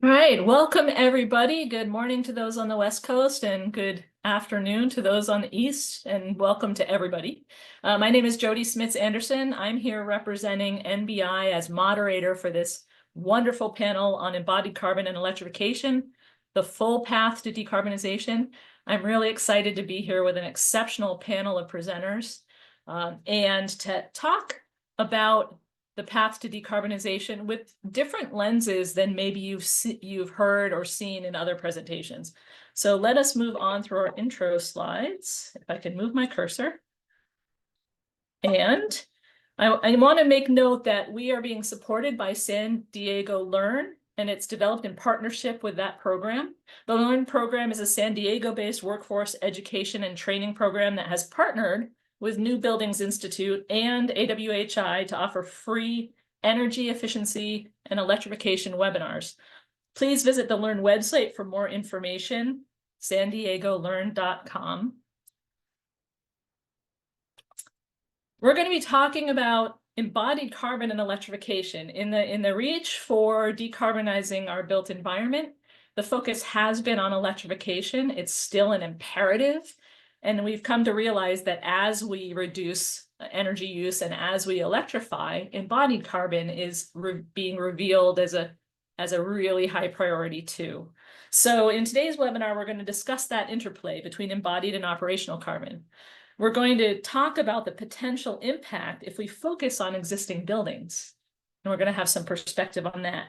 All right, welcome everybody. Good morning to those on the West Coast and good afternoon to those on the East, and welcome to everybody. My name is Jodi Smits Anderson. I'm here representing NBI as moderator for this wonderful panel on embodied carbon and electrification, the full path to decarbonization. I'm really excited to be here with an exceptional panel of presenters and to talk about the path to decarbonization with different lenses than maybe you've heard or seen in other presentations. So let us move on through our intro slides. If I can move my cursor. And I want to make note that we are being supported by San Diego Learn, and it's developed in partnership with that program. The Learn program is a San Diego-based workforce education and training program that has partnered with New Buildings Institute and AWHI to offer free energy efficiency and electrification webinars. Please visit the Learn website for more information, sandiegolearn.com. We're going to be talking about embodied carbon and electrification. In the reach for decarbonizing our built environment, the focus has been on electrification. It's still an imperative. And we've come to realize that as we reduce energy use and as we electrify, embodied carbon is being revealed as a really high priority too. So in today's webinar, we're going to discuss that interplay between embodied and operational carbon. We're going to talk about the potential impact if we focus on existing buildings. And we're going to have some perspective on that.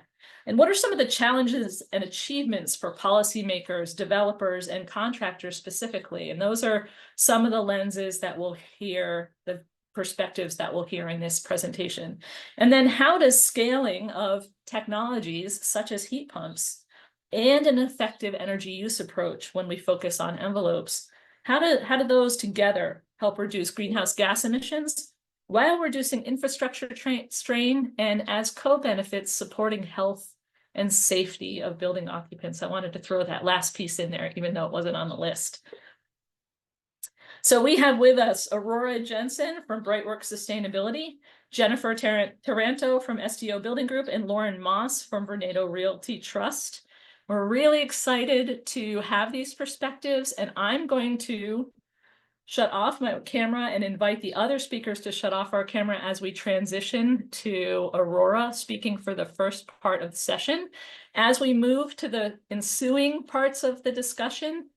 And what are some of the challenges and achievements for policymakers, developers, and contractors specifically? And those are some of the lenses that we'll hear, the perspectives that we'll hear in this presentation. And then how does scaling of technologies such as heat pumps and an effective energy use approach when we focus on envelopes, how do those together help reduce greenhouse gas emissions while reducing infrastructure strain and as co-benefits supporting health and safety of building occupants? I wanted to throw that last piece in there, even though it wasn't on the list. So we have with us Aurora Jensen from Brightworks Sustainability, Jennifer Taranto from STO Building Group, and Lauren Moss from Vornado Realty Trust. We're really excited to have these perspectives, and I'm going to shut off my camera and invite the other speakers to shut off our camera as we transition to Aurora speaking for the first part of the session. As we move to the ensuing parts of the discussion,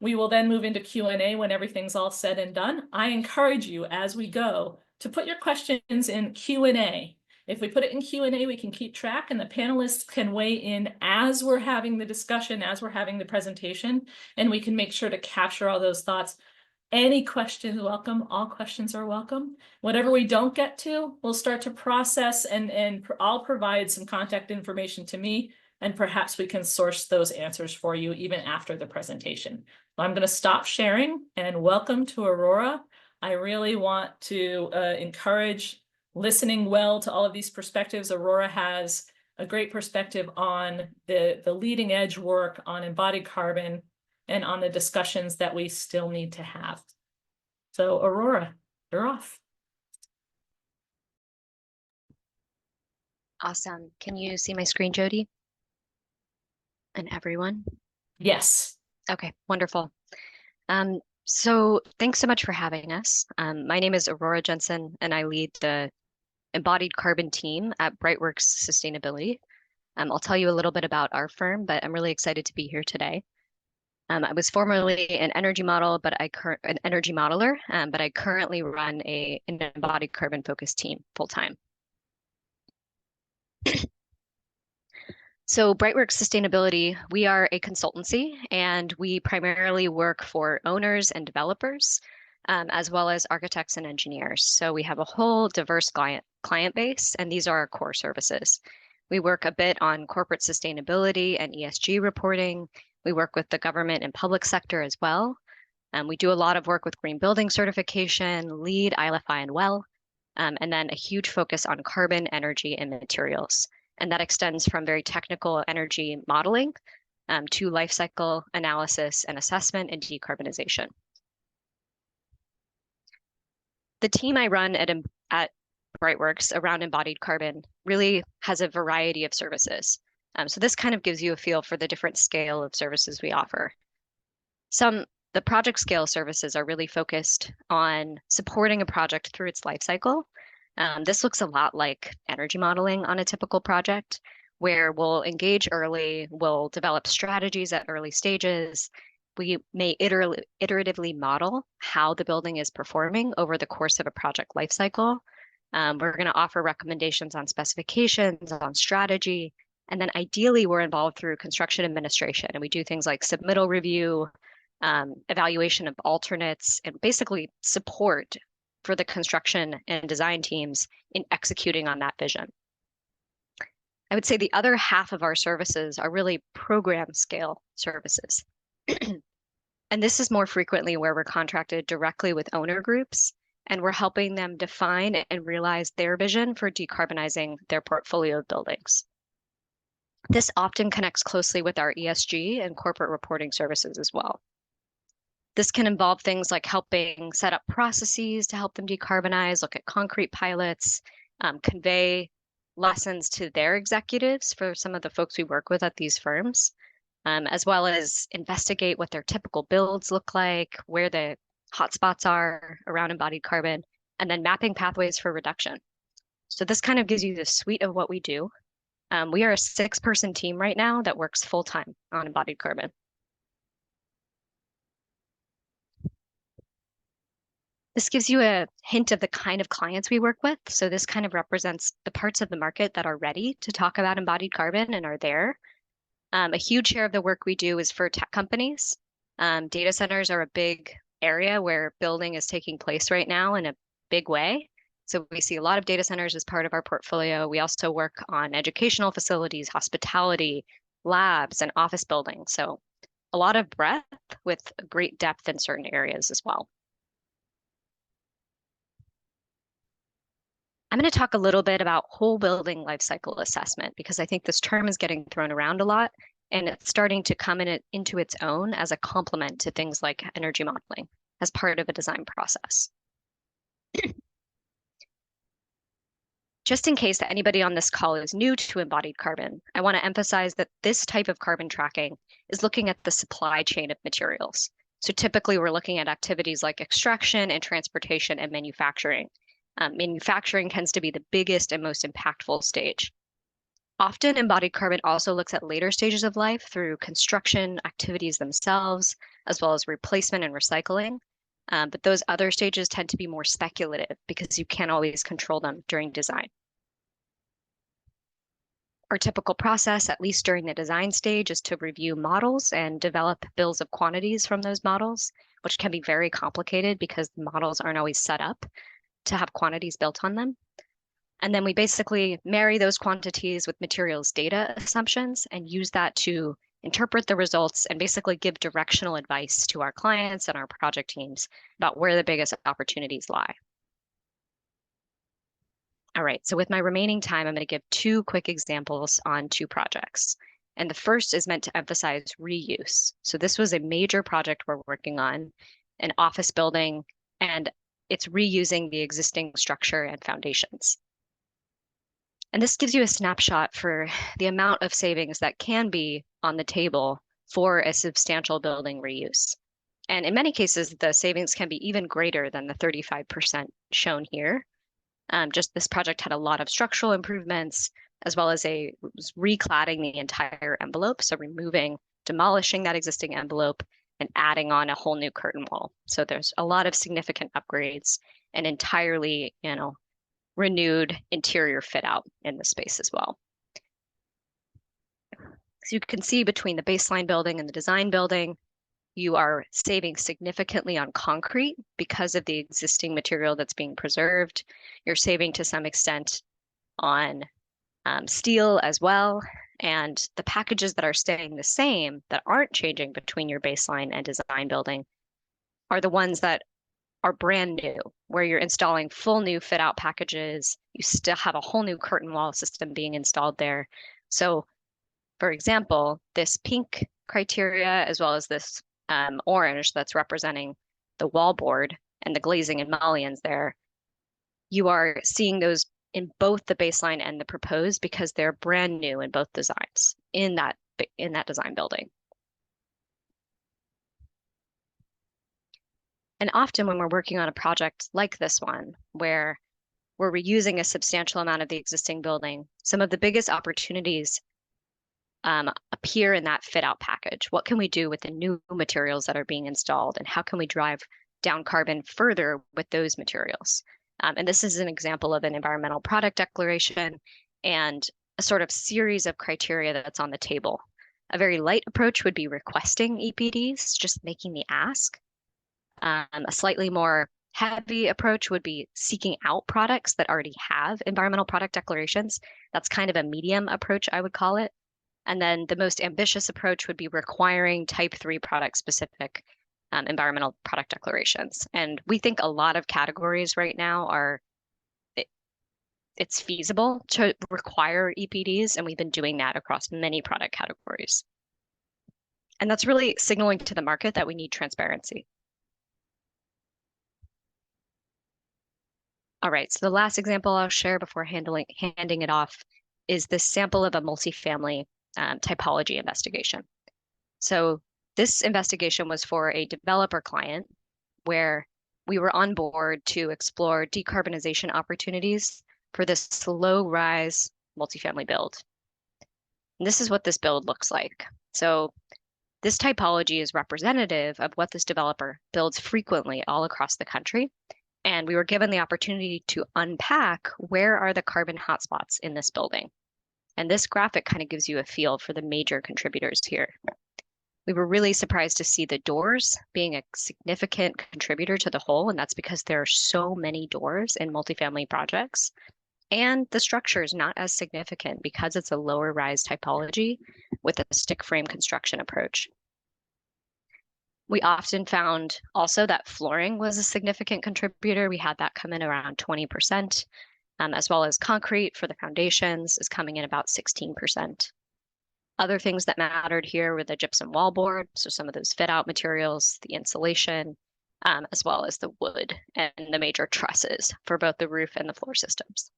we will then move into Q&A when everything's all said and done. I encourage you as we go to put your questions in Q&A. If we put it in Q&A, we can keep track and the panelists can weigh in as we're having the discussion, as we're having the presentation, and we can make sure to capture all those thoughts. Any questions welcome, all questions are welcome. Whatever we don't get to, we'll start to process and I'll provide some contact information to me, and perhaps we can source those answers for you even after the presentation. I'm going to stop sharing and welcome to Aurora. I really want to encourage listening well to all of these perspectives. Aurora has a great perspective on the leading edge work on embodied carbon and on the discussions that we still need to have. So Aurora, you're off. Awesome. Can you see my screen, Jodi? And everyone? Yes. Okay, wonderful. So thanks so much for having us. My name is Aurora Jensen, and I lead the embodied carbon team at Brightworks Sustainability. I'll tell you a little bit about our firm, but I'm really excited to be here today. I was formerly an energy modeler, but I currently run an embodied carbon focused team full time. So Brightworks Sustainability, we are a consultancy and we primarily work for owners and developers, as well as architects and engineers. So we have a whole diverse client base, and these are our core services. We work a bit on corporate sustainability and ESG reporting. We work with the government and public sector as well. We do a lot of work with green building certification, LEED, ILFI, and WELL, and then a huge focus on carbon, energy, and materials. And that extends from very technical energy modeling to life cycle analysis and assessment and decarbonization. The team I run at Brightworks around embodied carbon really has a variety of services. So this kind of gives you a feel for the different scale of services we offer. The project scale services are really focused on supporting a project through its life cycle. This looks a lot like energy modeling on a typical project, where we'll engage early, we'll develop strategies at early stages. We may iteratively model how the building is performing over the course of a project life cycle. We're going to offer recommendations on specifications, on strategy, and then ideally we're involved through construction administration, and we do things like submittal review, evaluation of alternates, and basically support for the construction and design teams in executing on that vision. I would say the other half of our services are really program scale services. And this is more frequently where we're contracted directly with owner groups, and we're helping them define and realize their vision for decarbonizing their portfolio of buildings. This often connects closely with our ESG and corporate reporting services as well. This can involve things like helping set up processes to help them decarbonize, look at concrete pilots, convey lessons to their executives for some of the folks we work with at these firms, as well as investigate what their typical builds look like, where the hotspots are around embodied carbon, and then mapping pathways for reduction. So this kind of gives you the suite of what we do. We are a 6-person team right now that works full-time on embodied carbon. This gives you a hint of the kind of clients we work with. So this kind of represents the parts of the market that are ready to talk about embodied carbon and are there. A huge share of the work we do is for tech companies. Data centers are a big area where building is taking place right now in a big way. So we see a lot of data centers as part of our portfolio. We also work on educational facilities, hospitality, labs, and office buildings. So a lot of breadth with great depth in certain areas as well. I'm going to talk a little bit about whole building life cycle assessment because I think this term is getting thrown around a lot and it's starting to come into its own as a complement to things like energy modeling as part of a design process. Just in case that anybody on this call is new to embodied carbon, I want to emphasize that this type of carbon tracking is looking at the supply chain of materials. So typically we're looking at activities like extraction and transportation and manufacturing. Manufacturing tends to be the biggest and most impactful stage. Often embodied carbon also looks at later stages of life through construction activities themselves, as well as replacement and recycling. But those other stages tend to be more speculative because you can't always control them during design. Our typical process, at least during the design stage, is to review models and develop bills of quantities from those models, which can be very complicated because the models aren't always set up to have quantities built on them. And then we basically marry those quantities with materials data assumptions and use that to interpret the results and basically give directional advice to our clients and our project teams about where the biggest opportunities lie. All right, so with my remaining time, I'm going to give 2 quick examples on 2 projects. And the first is meant to emphasize reuse. So this was a major project we're working on, an office building, and it's reusing the existing structure and foundations. And this gives you a snapshot for the amount of savings that can be on the table for a substantial building reuse. And in many cases, the savings can be even greater than the 35% shown here. Just this project had a lot of structural improvements, as well as recladding the entire envelope. So demolishing that existing envelope and adding on a whole new curtain wall. So there's a lot of significant upgrades and entirely, renewed interior fit out in the space as well. So you can see between the baseline building and the design building, you are saving significantly on concrete because of the existing material that's being preserved. You're saving to some extent on steel as well. And the packages that are staying the same, that aren't changing between your baseline and design building, are the ones that are brand new, where you're installing full new fit out packages. You still have a whole new curtain wall system being installed there. So for example, this pink criteria, as well as this orange that's representing the wallboard and the glazing and mullions there, you are seeing those in both the baseline and the proposed because they're brand new in both designs in that design building. And often when we're working on a project like this one, where we're reusing a substantial amount of the existing building, some of the biggest opportunities appear in that fit out package. What can we do with the new materials that are being installed, and how can we drive down carbon further with those materials? And this is an example of an environmental product declaration and a sort of series of criteria that's on the table. A very light approach would be requesting EPDs, just making the ask. A slightly more heavy approach would be seeking out products that already have environmental product declarations. That's kind of a medium approach, I would call it. And then the most ambitious approach would be requiring type 3 product specific environmental product declarations. And we think a lot of categories right now it's feasible to require EPDs, and we've been doing that across many product categories. And that's really signaling to the market that we need transparency. All right, so the last example I'll share before handing it off is this sample of a multifamily typology investigation. So this investigation was for a developer client where we were on board to explore decarbonization opportunities for this low rise multifamily build. And this is what this build looks like. So this typology is representative of what this developer builds frequently all across the country. And we were given the opportunity to unpack where are the carbon hotspots in this building. And this graphic kind of gives you a feel for the major contributors here. We were really surprised to see the doors being a significant contributor to the whole, and that's because there are so many doors in multifamily projects. And the structure is not as significant because it's a lower rise typology with a stick frame construction approach. We often found also that flooring was a significant contributor. We had that come in around 20%, as well as concrete for the foundations is coming in about 16%. Other things that mattered here were the gypsum wallboard, so some of those fit out materials, the insulation, as well as the wood and the major trusses for both the roof and the floor systems.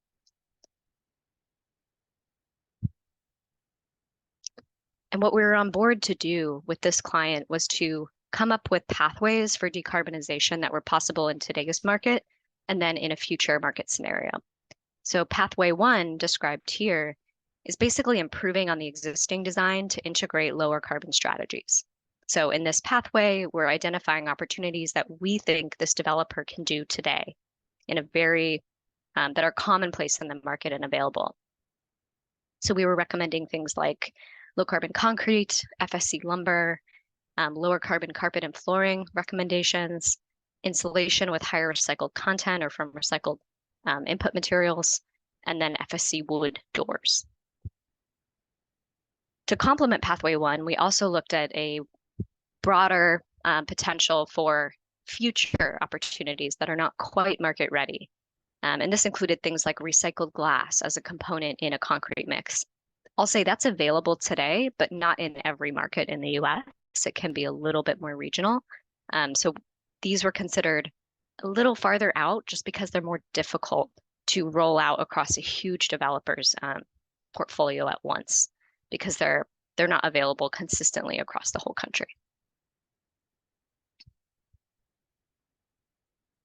And what we were on board to do with this client was to come up with pathways for decarbonization that were possible in today's market and then in a future market scenario. So pathway 1 described here is basically improving on the existing design to integrate lower carbon strategies. So in this pathway, we're identifying opportunities that we think this developer can do today in a very, that are commonplace in the market and available. So we were recommending things like low carbon concrete, FSC lumber, lower carbon carpet and flooring recommendations, insulation with higher recycled content or from recycled input materials, and then FSC wood doors. To complement pathway 1, we also looked at a broader potential for future opportunities that are not quite market ready. And this included things like recycled glass as a component in a concrete mix. I'll say that's available today, but not in every market in the US. It can be a little bit more regional. So these were considered a little farther out just because they're more difficult to roll out across a huge developer's portfolio at once because they're not available consistently across the whole country.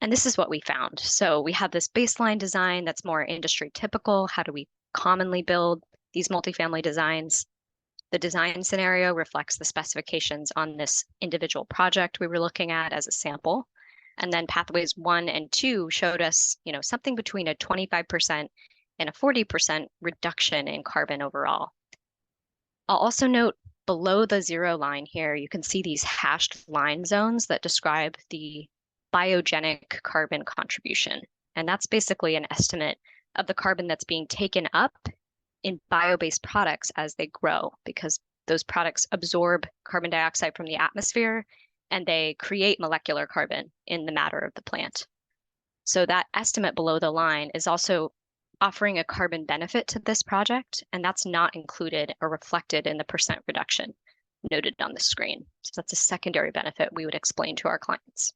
And this is what we found. So we have this baseline design that's more industry typical. How do we commonly build these multifamily designs? The design scenario reflects the specifications on this individual project we were looking at as a sample. And then pathways 1 and 2 showed us, something between a 25% and a 40% reduction in carbon overall. I'll also note below the 0 line here, you can see these hashed line zones that describe the biogenic carbon contribution. And that's basically an estimate of the carbon that's being taken up in bio-based products as they grow, because those products absorb carbon dioxide from the atmosphere and they create molecular carbon in the matter of the plant. So that estimate below the line is also offering a carbon benefit to this project, and that's not included or reflected in the percent reduction noted on the screen. So that's a secondary benefit we would explain to our clients.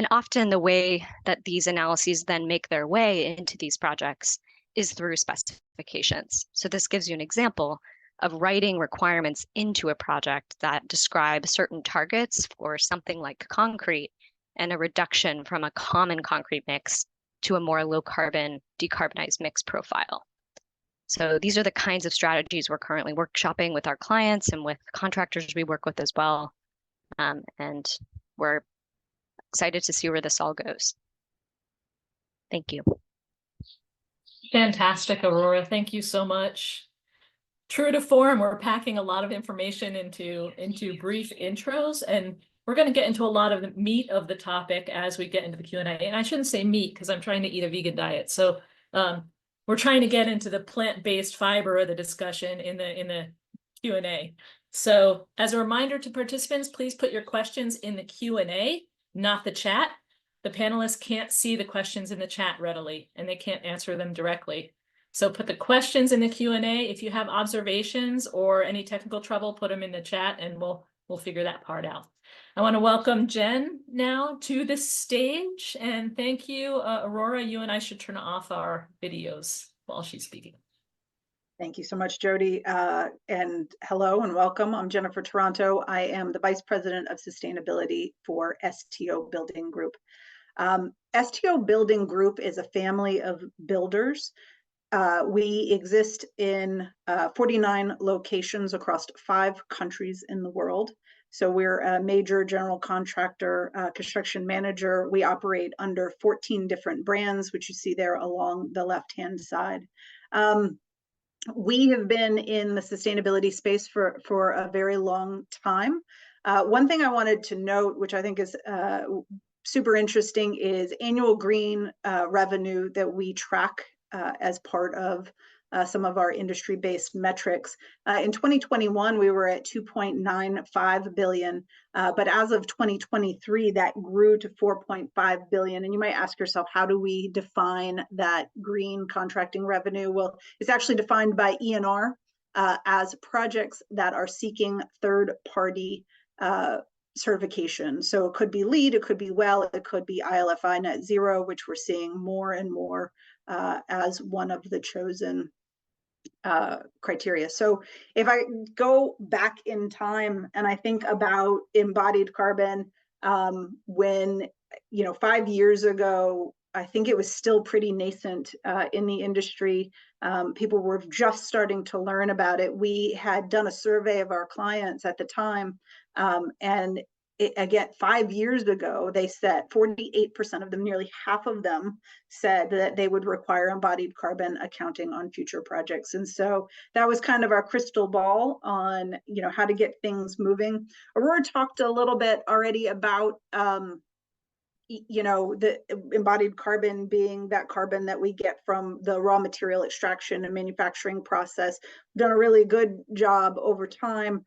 And often the way that these analyses then make their way into these projects is through specifications. So this gives you an example of writing requirements into a project that describe certain targets for something like concrete and a reduction from a common concrete mix to a more low carbon decarbonized mix profile. So these are the kinds of strategies we're currently workshopping with our clients and with contractors we work with as well. And we're excited to see where this all goes. Thank you. Fantastic, Aurora. Thank you so much. True to form, we're packing a lot of information into brief intros, and we're going to get into a lot of the meat of the topic as we get into the Q&A. And I shouldn't say meat because I'm trying to eat a vegan diet. So we're trying to get into the plant-based fiber of the discussion in the Q&A. So as a reminder to participants, please put your questions in the Q&A, not the chat. The panelists can't see the questions in the chat readily, and they can't answer them directly. So put the questions in the Q&A. If you have observations or any technical trouble, put them in the chat and we'll figure that part out. I want to welcome Jen now to the stage, and thank you, Aurora. You and I should turn off our videos while she's speaking. Thank you so much, Jodi. And hello and welcome. I'm Jennifer Taranto. I am the Vice President of Sustainability for STO Building Group. STO Building Group is a family of builders. We exist in 49 locations across 5 countries in the world. So we're a major general contractor, construction manager. We operate under 14 different brands, which you see there along the left-hand side. We have been in the sustainability space for a very long time. One thing I wanted to note, which I think is super interesting, is annual green revenue that we track as part of some of our industry-based metrics. In 2021, we were at 2.95 billion, but as of 2023, that grew to 4.5 billion. And you might ask yourself, how do we define that green contracting revenue? Well, it's actually defined by ENR as projects that are seeking third-party certification. So it could be LEED, it could be WELL, it could be ILFI Net Zero, which we're seeing more and more as one of the chosen criteria. So if I go back in time and I think about embodied carbon, when 5 years ago, I think it was still pretty nascent in the industry. People were just starting to learn about it. We had done a survey of our clients at the time, and again, 5 years ago, they said 48% of them, nearly half of them, said that they would require embodied carbon accounting on future projects. And so that was kind of our crystal ball on, how to get things moving. Aurora talked a little bit already about, the embodied carbon being that carbon that we get from the raw material extraction and manufacturing process. We've done a really good job over time,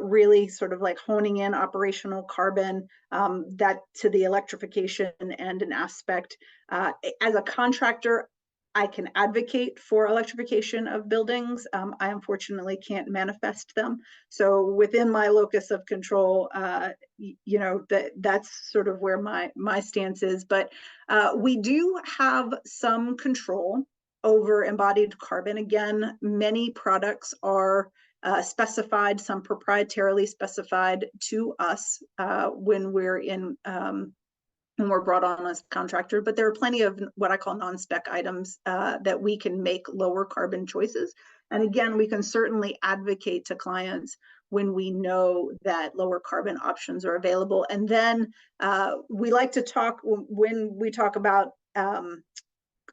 really sort of like honing in operational carbon, that to the electrification and an aspect. As a contractor, I can advocate for electrification of buildings. I unfortunately can't manifest them. So within my locus of control, that's sort of where my stance is. But we do have some control over embodied carbon. Again, many products are specified, some proprietarily specified to us when we're brought on as a contractor, but there are plenty of what I call non-spec items that we can make lower carbon choices. And again, we can certainly advocate to clients when we know that lower carbon options are available. And then we like to talk, when we talk about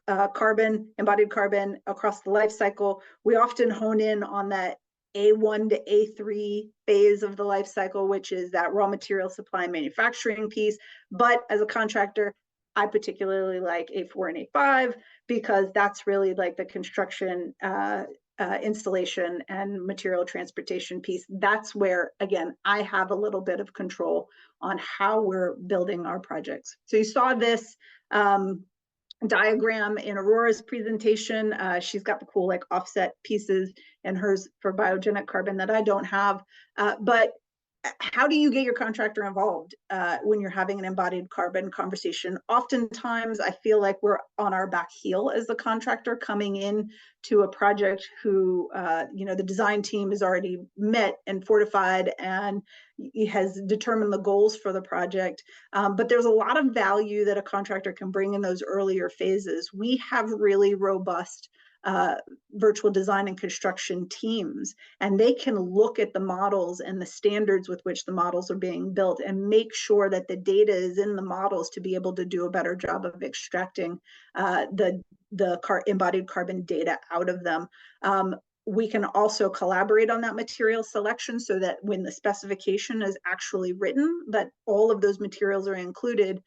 embodied carbon across the life cycle, we often hone in on that A1 to A3 phase of the life cycle, which is that raw material supply and manufacturing piece. But as a contractor, I particularly like A4 and A5 because that's really like the construction, installation and material transportation piece. That's where, again, I have a little bit of control on how we're building our projects. So you saw this diagram in Aurora's presentation. She's got the cool offset pieces in hers for biogenic carbon that I don't have. But how do you get your contractor involved when you're having an embodied carbon conversation? Oftentimes, I feel like we're on our back heel as the contractor coming in to a project who, the design team is already met and fortified and has determined the goals for the project. But there's a lot of value that a contractor can bring in those earlier phases. We have really robust virtual design and construction teams, and they can look at the models and the standards with which the models are being built and make sure that the data is in the models to be able to do a better job of extracting the embodied carbon data out of them. We can also collaborate on that material selection so that when the specification is actually written, that all of those materials are included.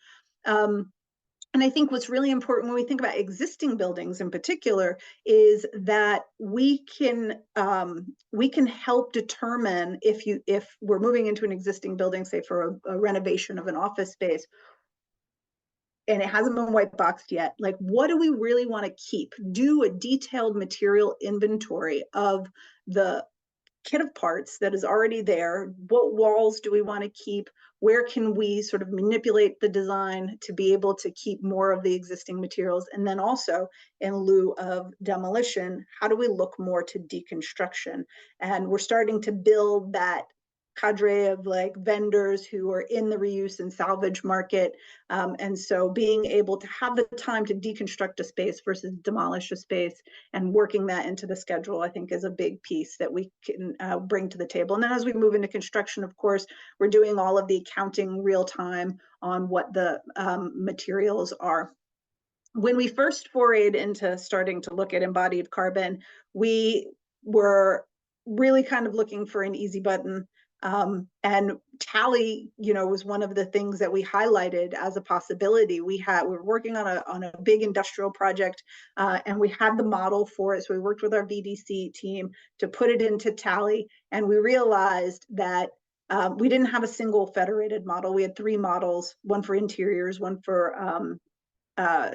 And I think what's really important when we think about existing buildings in particular is that we can help determine if we're moving into an existing building, say for a renovation of an office space, and it hasn't been white boxed yet, like what do we really want to keep? Do a detailed material inventory of the kit of parts that is already there. What walls do we want to keep? Where can we sort of manipulate the design to be able to keep more of the existing materials? And then also, in lieu of demolition, how do we look more to deconstruction? And we're starting to build that cadre of like vendors who are in the reuse and salvage market. And so being able to have the time to deconstruct a space versus demolish a space and working that into the schedule, I think is a big piece that we can bring to the table. And then as we move into construction, of course, we're doing all of the accounting real time on what the materials are. When we first forayed into starting to look at embodied carbon, we were really kind of looking for an easy button. And tally, was one of the things that we highlighted as a possibility. We were working on a big industrial project, and we had the model for it. So we worked with our VDC team to put it into tally, and we realized that we didn't have a single federated model. We had 3 models: one for interiors, one for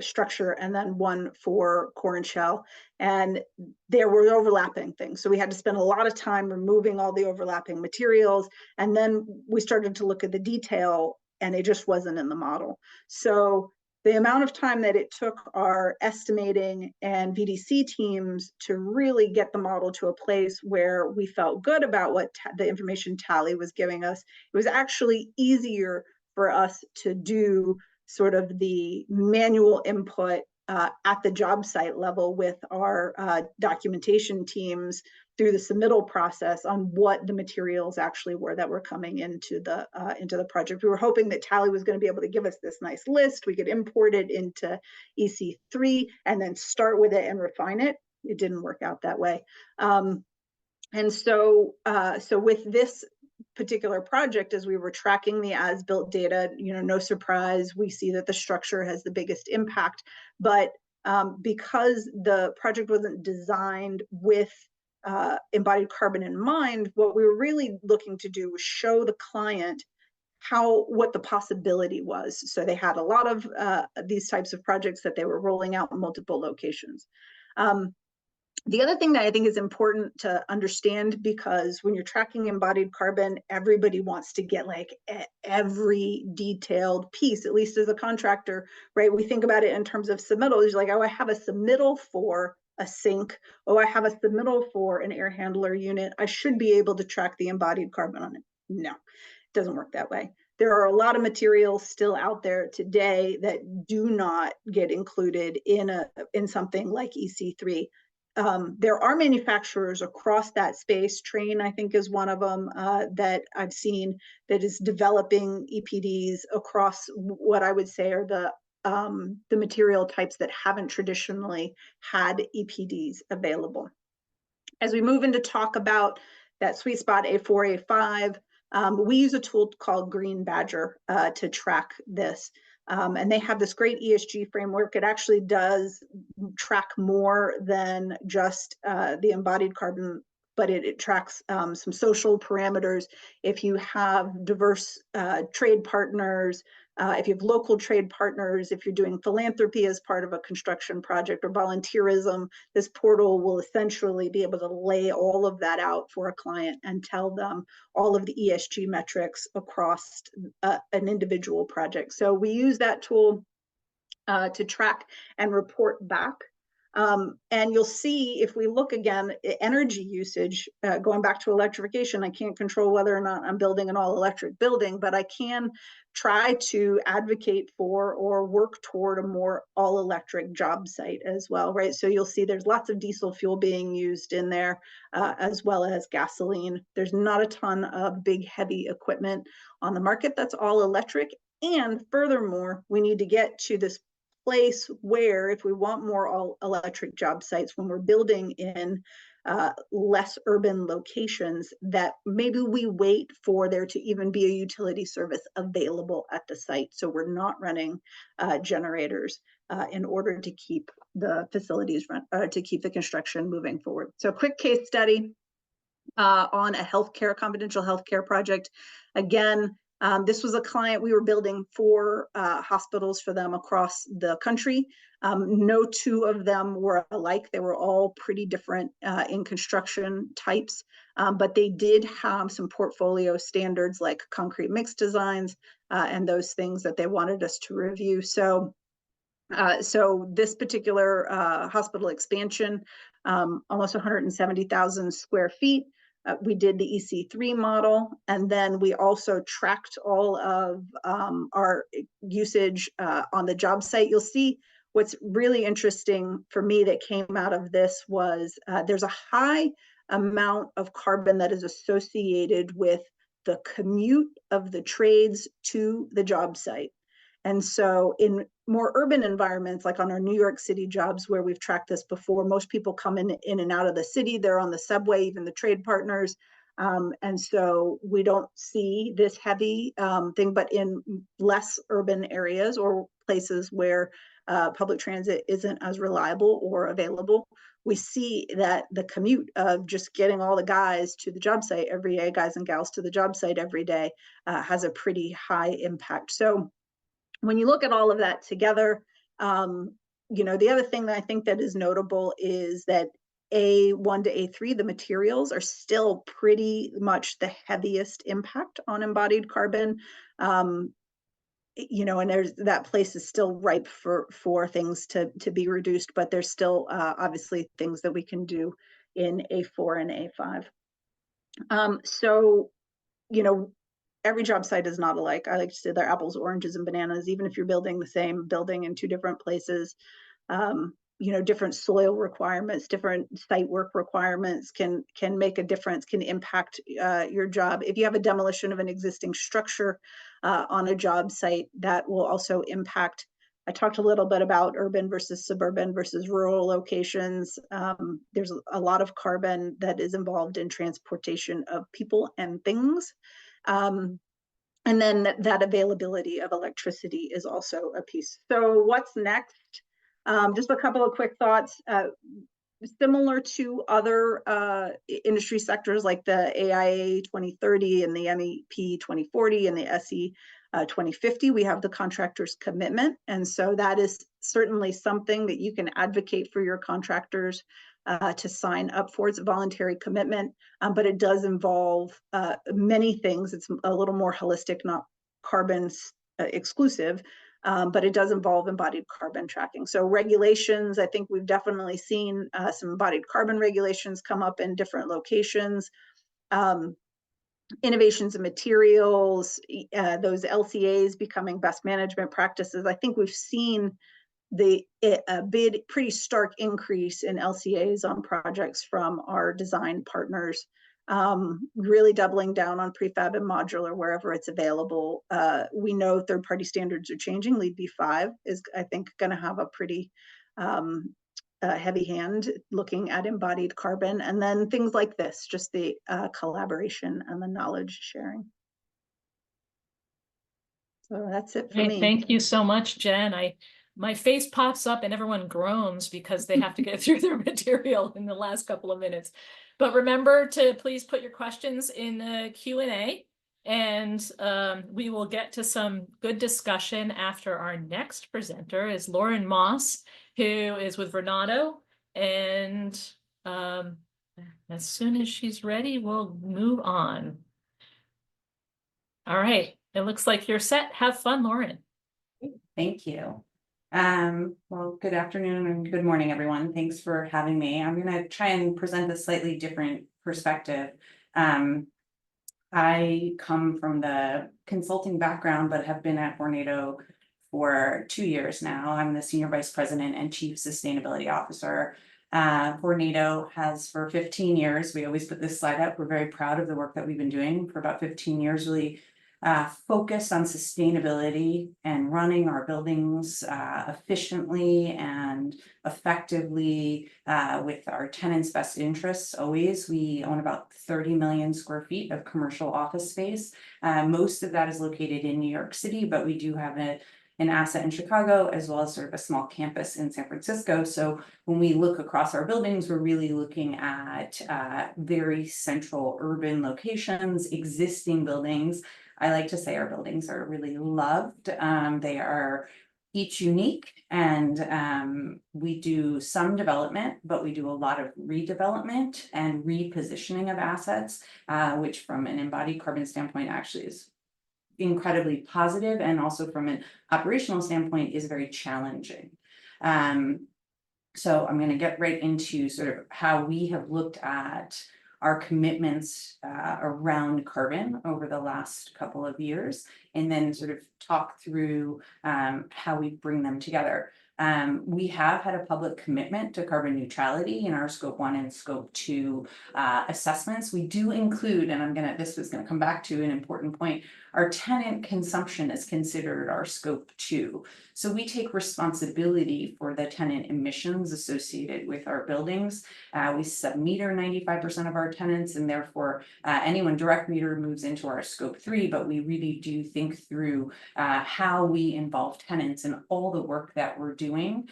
structure, and then one for core and shell. And there were overlapping things. So we had to spend a lot of time removing all the overlapping materials. And then we started to look at the detail, and it just wasn't in the model. So the amount of time that it took our estimating and VDC teams to really get the model to a place where we felt good about what the information tally was giving us, it was actually easier for us to do sort of the manual input at the job site level with our documentation teams through the submittal process on what the materials actually were that were coming into the project. We were hoping that Tally was going to be able to give us this nice list. We could import it into EC3 and then start with it and refine it. It didn't work out that way. And so with this particular project, as we were tracking the as-built data, no surprise, we see that the structure has the biggest impact. But because the project wasn't designed with embodied carbon in mind, what we were really looking to do was show the client what the possibility was. So they had a lot of these types of projects that they were rolling out in multiple locations. The other thing that I think is important to understand, because when you're tracking embodied carbon, everybody wants to get like every detailed piece, at least as a contractor, right? We think about it in terms of submittals, like, oh, I have a submittal for a sink. Oh, I have a submittal for an air handler unit. I should be able to track the embodied carbon on it. No, it doesn't work that way. There are a lot of materials still out there today that do not get included in something like EC3. There are manufacturers across that space. Trane, I think, is one of them that I've seen that is developing EPDs across what I would say are the material types that haven't traditionally had EPDs available. As we move into talk about that sweet spot A4, A5, we use a tool called Green Badger to track this. And they have this great ESG framework. It actually does track more than just the embodied carbon, but it tracks some social parameters. If you have diverse trade partners, if you have local trade partners, if you're doing philanthropy as part of a construction project or volunteerism, this portal will essentially be able to lay all of that out for a client and tell them all of the ESG metrics across an individual project. So we use that tool to track and report back. And you'll see, if we look again, energy usage, going back to electrification, I can't control whether or not I'm building an all-electric building, but I can try to advocate for or work toward a more all-electric job site as well, right? So you'll see there's lots of diesel fuel being used in there, as well as gasoline. There's not a ton of big, heavy equipment on the market that's all electric. And furthermore, we need to get to this place where, if we want more all electric job sites, when we're building in less urban locations, that maybe we wait for there to even be a utility service available at the site. So we're not running generators in order to keep the facilities to keep the construction moving forward. So quick case study on a confidential healthcare project. Again, this was a client we were building 4 hospitals for them across the country. No two of them were alike. They were all pretty different in construction types, but they did have some portfolio standards like concrete mix designs and those things that they wanted us to review. So this particular hospital expansion, almost 170,000 square feet. We did the EC3 model, and then we also tracked all of our usage on the job site. You'll see what's really interesting for me that came out of this was there's a high amount of carbon that is associated with the commute of the trades to the job site. And so in more urban environments, like on our New York City jobs where we've tracked this before, most people come in and out of the city. They're on the subway, even the trade partners. And so we don't see this heavy thing, but in less urban areas or places where public transit isn't as reliable or available, we see that the commute of just getting all the guys to the job site every day, guys and gals to the job site every day, has a pretty high impact. So when you look at all of that together, the other thing that I think that is notable is that A1 to A3, the materials are still pretty much the heaviest impact on embodied carbon. And there's that place is still ripe for things to be reduced, but there's still obviously things that we can do in A4 and A5. Every job site is not alike. I like to say they're apples, oranges, and bananas, even if you're building the same building in 2 different places. Different soil requirements, different site work requirements can make a difference, can impact your job. If you have a demolition of an existing structure on a job site, that will also impact. I talked a little bit about urban versus suburban versus rural locations. There's a lot of carbon that is involved in transportation of people and things. And then that availability of electricity is also a piece. So what's next? Just a couple of quick thoughts. Similar to other industry sectors like the AIA 2030 and the MEP 2040 and the SE 2050, we have the contractor's commitment. And so that is certainly something that you can advocate for your contractors to sign up for. It's a voluntary commitment, but it does involve many things. It's a little more holistic, not carbon exclusive, but it does involve embodied carbon tracking. So regulations, I think we've definitely seen some embodied carbon regulations come up in different locations. Innovations in materials, those LCAs becoming best management practices. I think we've seen a pretty stark increase in LCAs on projects from our design partners, really doubling down on prefab and modular wherever it's available. We know third-party standards are changing. LEED B5 is, I think, going to have a pretty heavy hand looking at embodied carbon, and then things like this, just the collaboration and the knowledge sharing. So that's it for me. Thank you so much, Jen. My face pops up and everyone groans because they have to get through their material in the last couple of minutes. But remember to please put your questions in the Q&A. And we will get to some good discussion after our next presenter is Lauren Moss, who is with Vornado. And as soon as she's ready, we'll move on. All right, it looks like you're set. Have fun, Lauren. Thank you. Well, good afternoon and good morning, everyone. Thanks for having me. I'm going to try and present a slightly different perspective. I come from the consulting background, but have been at Vornado for 2 years now. I'm the Senior Vice President and Chief Sustainability Officer. Vornado has for 15 years, we always put this slide up. We're very proud of the work that we've been doing for about 15 years, really focused on sustainability and running our buildings efficiently and effectively with our tenants' best interests. Always, we own about 30 million square feet of commercial office space. Most of that is located in New York City, but we do have an asset in Chicago, as well as sort of a small campus in San Francisco. So when we look across our buildings, we're really looking at very central urban locations, existing buildings. I like to say our buildings are really loved. They are each unique, and we do some development, but we do a lot of redevelopment and repositioning of assets, which from an embodied carbon standpoint actually is incredibly positive, and also from an operational standpoint is very challenging. So I'm going to get right into sort of how we have looked at our commitments around carbon over the last couple of years, and then sort of talk through how we bring them together. We have had a public commitment to carbon neutrality in our scope 1 and scope 2 assessments. We do include, and this was going to come back to an important point, our tenant consumption is considered our scope 2. So we take responsibility for the tenant emissions associated with our buildings. We sub-meter 95% of our tenants, and therefore anyone direct meter moves into our scope 3, but we really do think through how we involve tenants in all the work that we're doing.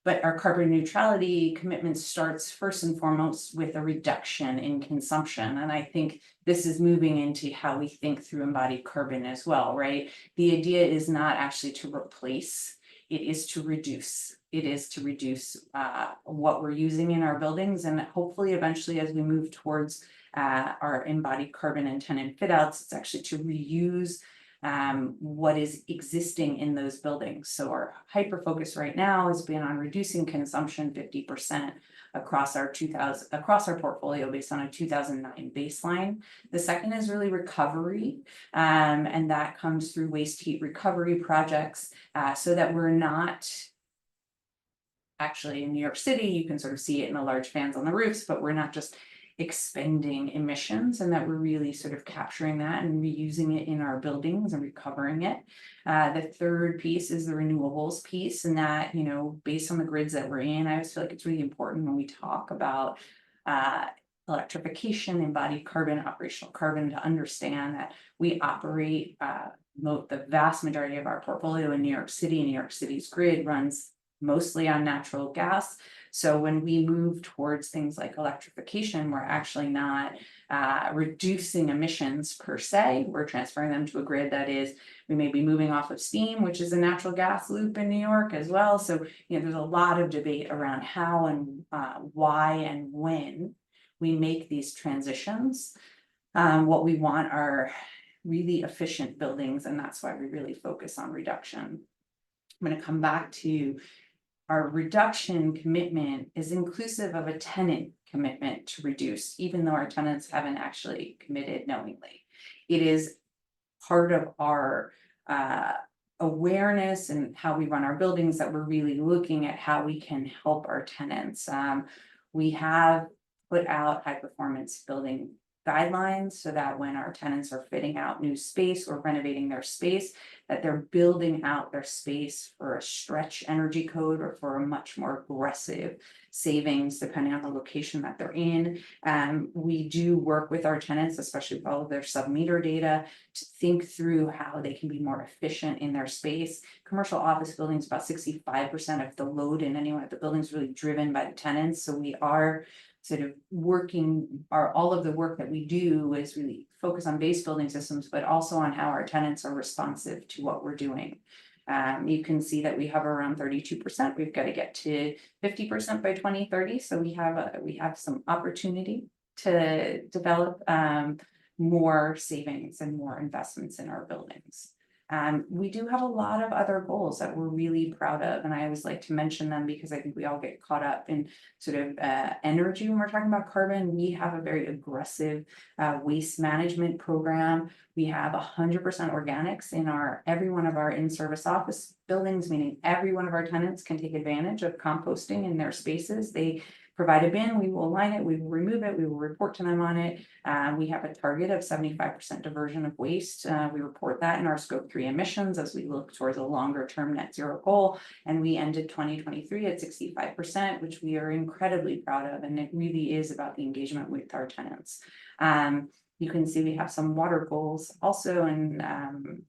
But our carbon neutrality commitment starts first and foremost with a reduction in consumption. And I think this is moving into how we think through embodied carbon as well, right? The idea is not actually to replace, it is to reduce. It is to reduce what we're using in our buildings, and hopefully eventually as we move towards our embodied carbon and tenant fit outs, it's actually to reuse what is existing in those buildings. So our hyper focus right now has been on reducing consumption 50% across our portfolio based on a 2009 baseline. The second is really recovery, and that comes through waste heat recovery projects, so that we're not actually in New York City. You can sort of see it in the large fans on the roofs, but we're not just expending emissions, and that we're really sort of capturing that and reusing it in our buildings and recovering it. The third piece is the renewables piece, and that, you know, based on the grids that we're in, I always feel like it's really important when we talk about electrification, embodied carbon, operational carbon, to understand that we operate the vast majority of our portfolio in New York City. New York City's grid runs mostly on natural gas. So when we move towards things like electrification, we're actually not reducing emissions per se. We're transferring them to a grid that is, we may be moving off of steam, which is a natural gas loop in New York as well. So, you know, there's a lot of debate around how and why and when we make these transitions. What we want are really efficient buildings, and that's why we really focus on reduction. I'm going to come back to our reduction commitment is inclusive of a tenant commitment to reduce, even though our tenants haven't actually committed knowingly. It is part of our awareness and how we run our buildings that we're really looking at how we can help our tenants. We have put out high performance building guidelines so that when our tenants are fitting out new space or renovating their space, that they're building out their space for a stretch energy code or for a much more aggressive savings depending on the location that they're in. We do work with our tenants, especially with all of their sub-meter data, to think through how they can be more efficient in their space. Commercial office buildings, about 65% of the load in any one of the buildings really driven by the tenants. So we are sort of working, all of the work that we do is really focus on base building systems, but also on how our tenants are responsive to what we're doing. You can see that we hover around 32%. We've got to get to 50% by 2030. So we have some opportunity to develop more savings and more investments in our buildings. We do have a lot of other goals that we're really proud of, and I always like to mention them because I think we all get caught up in sort of energy when we're talking about carbon. We have a very aggressive waste management program. We have 100% organics in every one of our in-service office buildings, meaning every one of our tenants can take advantage of composting in their spaces. They provide a bin, we will align it, we will remove it, we will report to them on it. We have a target of 75% diversion of waste. We report that in our scope 3 emissions as we look towards a longer term net zero goal. And we ended 2023 at 65%, which we are incredibly proud of. And it really is about the engagement with our tenants. You can see we have some water goals also in